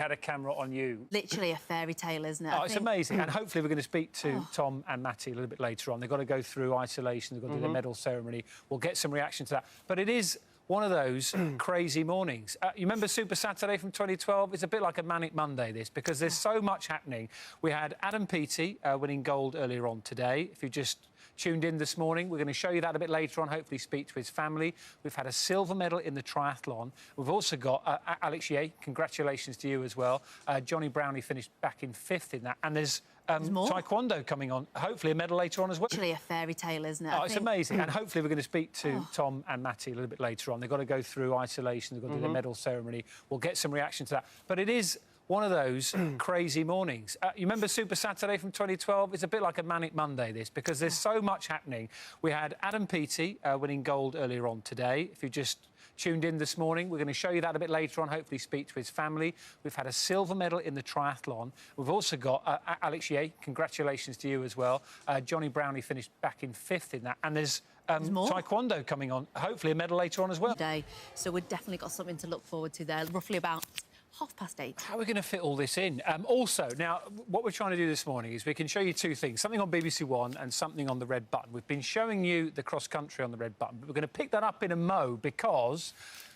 Had a camera on you. Literally a fairy tale, isn't it? Oh, it's amazing. And hopefully we're going to speak to Tom and Matty a little bit later on. They've got to go through isolation. They've got to do their medal ceremony. We'll get some reaction to that. But it is one of those crazy mornings. You remember Super Saturday from 2012? It's a bit like a manic Monday, this, because there's so much happening. We had Adam Peaty winning gold earlier on today. If you just tuned in this morning, we're going to show you that a bit later on, hopefully speak to his family. We've had a silver medal in the triathlon. We've also got Alex Ye, congratulations to you as well. Johnny Brownlee finished back in 5th in that. And there's taekwondo coming on, hopefully a medal later on as well. Literally a fairy tale, isn't it? Oh, it's amazing. And hopefully we're going to speak to Tom and Matty a little bit later on. They've got to go through isolation. They've got to do their medal ceremony. We'll get some reaction to that. But it is one of those crazy mornings. You remember Super Saturday from 2012? It's a bit like a manic Monday, this, because there's so much happening. We had Adam Peaty winning gold earlier on today. If you just tuned in this morning, we're going to show you that a bit later on, hopefully speak to his family. We've had a silver medal in the triathlon. We've also got Alex Ye, congratulations to you as well. Johnny Brownlee finished back in 5th in that. And there's taekwondo coming on, hopefully a medal later on as well. Today, so we've definitely got something to look forward to there, roughly about 8:30. How are we going to fit all this in? Also, now, what we're trying to do this morning is we can show you two things, something on BBC One and something on the red button. We've been showing you the cross-country on the red button, but we're going to pick that up in a mo because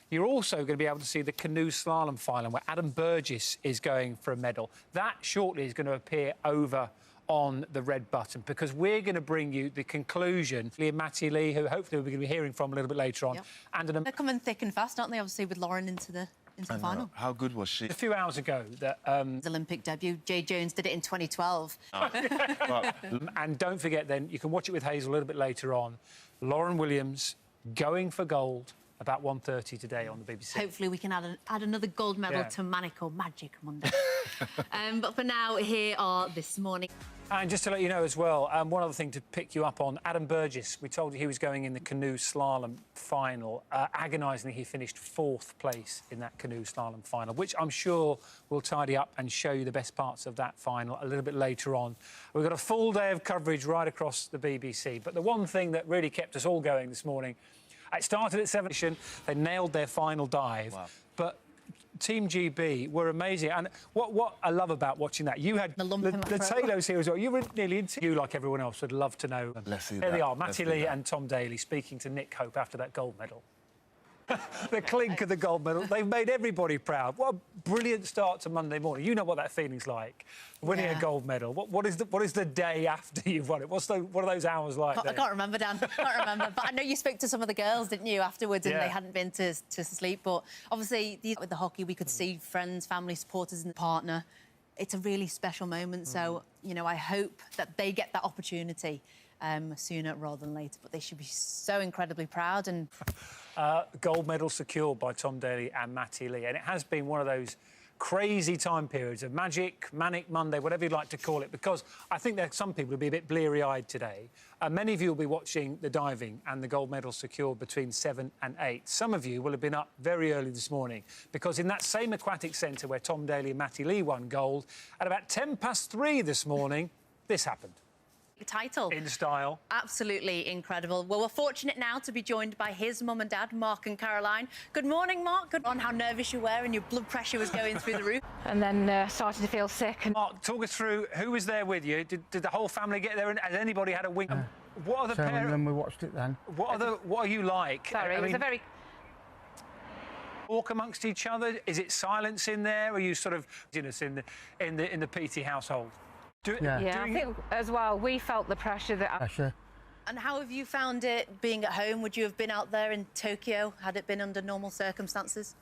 you're also going to be able to see the canoe slalom final where Adam Burgess is going for a medal. That shortly is going to appear over on the red button because we're going to bring you the conclusion. Matty Lee, who hopefully we're going to be hearing from a little bit later on. Yep. And they're coming thick and fast, aren't they, obviously, with Lauren into the final. How good was she? A few hours ago that Olympic debut. Jay Jones did it in 2012. And don't forget then, you can watch it with Hazel a little bit later on. Lauren Williams going for gold about 1:30 today on the BBC. Hopefully we can add another gold medal to Manic or Magic Monday. But for now, here are this morning. And just to let you know as well, one other thing to pick you up on, Adam Burgess, we told you he was going in the canoe slalom final. Agonisingly, he finished 4th place in that canoe slalom final, which I'm sure will tidy up and show you the best parts of that final a little bit later on. We've got a full day of coverage right across the BBC. But the one thing that really kept us all going this morning, it started at 7. They nailed their final dive. Wow. But Team GB were amazing. And what I love about watching that, you had the Taylors here as well. You were nearly into you, like everyone else, would love to know. Let's see There that. they are, Matty Lee and Tom Daley speaking to Nick Hope after that gold medal. The clink of the gold medal. They've made everybody proud. What a brilliant start to Monday morning. You know what that feeling's like, winning a gold medal. What is the day after you've won it? What are those hours like? I can't remember, Dan. I can't remember. But I know you spoke to some of the girls, didn't you, afterwards, and they hadn't been to sleep. But obviously, with the hockey, we could see friends, family, supporters, and the partner. It's a really special moment. So, you know, I hope that they get that opportunity sooner rather than later. But they should be so incredibly proud. And gold medal secured by Tom Daley and Matty Lee. And it has been one of those crazy time periods of manic Monday, whatever you'd like to call it, because I think that some people will be a bit bleary-eyed today. Many of you will be watching the diving and the gold medal secured between 7 and 8. Some of you will have been up very early this morning because in that same aquatic centre where Tom Daley and Matty Lee won gold, at about 3:10 this morning, this happened. Title. In style. Absolutely incredible. Well, we're fortunate now to be joined by his mum and dad, Mark and Caroline. Good morning, Mark. Good on how nervous you were and your blood pressure was going through the roof. And then started to feel sick. Mark, talk us through who was there with you. Did the whole family get there? And has anybody had a wink? What are the parents? When we watched it then. What are you like? Sorry, it was a very... Walk amongst each other? Is it silence in there? Or are you sort of in the PT household? I think as well, we felt the pressure that... Pressure. And how have you found it being at home? Would you have been out there in Tokyo had it been under normal circumstances?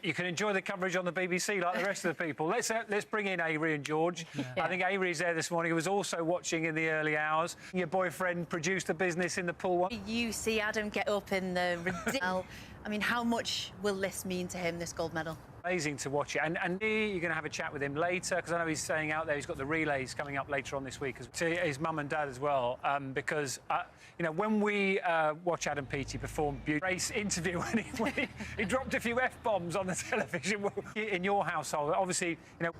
You can enjoy the coverage on the BBC like the rest of the people. Let's bring in Avery and George. I think Avery's there this morning. He was also watching in the early hours. Your boyfriend produced a business in the pool. You see Adam get up in the ridiculous... I mean, how much will this mean to him, this gold medal? Amazing to watch it. And you're going to have a chat with him later, because I know he's staying out there. He's got the relays coming up later on this week. To his mum and dad as well, because, you know, when we watch Adam Peaty perform race interview, when he dropped a few F-bombs on the television in your household, obviously, you know...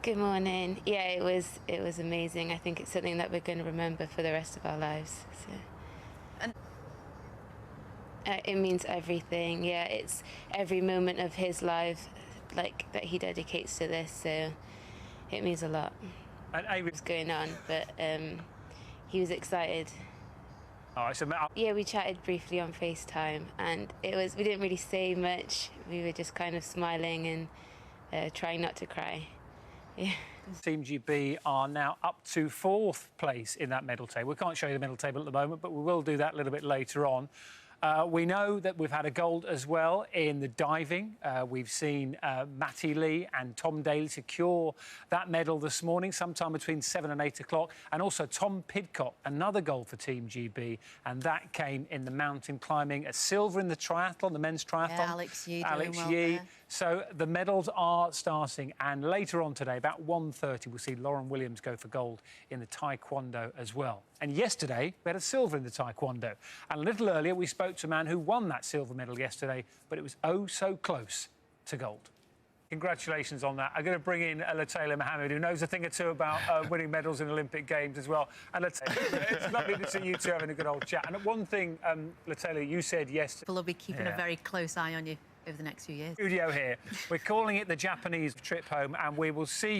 Good morning. Yeah, it was amazing. I think it's something that we're going to remember for the rest of our lives. So. And it means everything. Yeah, it's every moment of his life like that he dedicates to this, so it means a lot. And Avery, What's going on, but he was excited. oh, it's a Yeah, we chatted briefly on FaceTime, and we didn't really say much. We were just kind of smiling and trying not to cry. Yeah. Team GB are now up to 4th place in that medal table. We can't show you the medal table at the moment, but we will do that a little bit later on. We know that we've had a gold as well in the diving. We've seen Matty Lee and Tom Daly secure that medal this morning, sometime between 7 and 8 o'clock. And also Tom Pidcock, another gold for Team GB. And that came in the mountain climbing, a silver in the triathlon, the men's triathlon. Yeah, Alex Yee doing well there. So the medals are starting, and later on today, about 1:30, we'll see Lauren Williams go for gold in the taekwondo as well. And yesterday, we had a silver in the taekwondo. And a little earlier, we spoke to a man who won that silver medal yesterday, but it was oh so close to gold. Congratulations on that. I'm going to bring in Latayla Mohammed, who knows a thing or two about winning medals in Olympic Games as well. And Latayla, it's lovely to see you two having a good old chat. And one thing, Latayla, you said yesterday... People will be keeping a very close eye on you over the next few years. Studio here. We're calling it the Japanese trip home, and we will see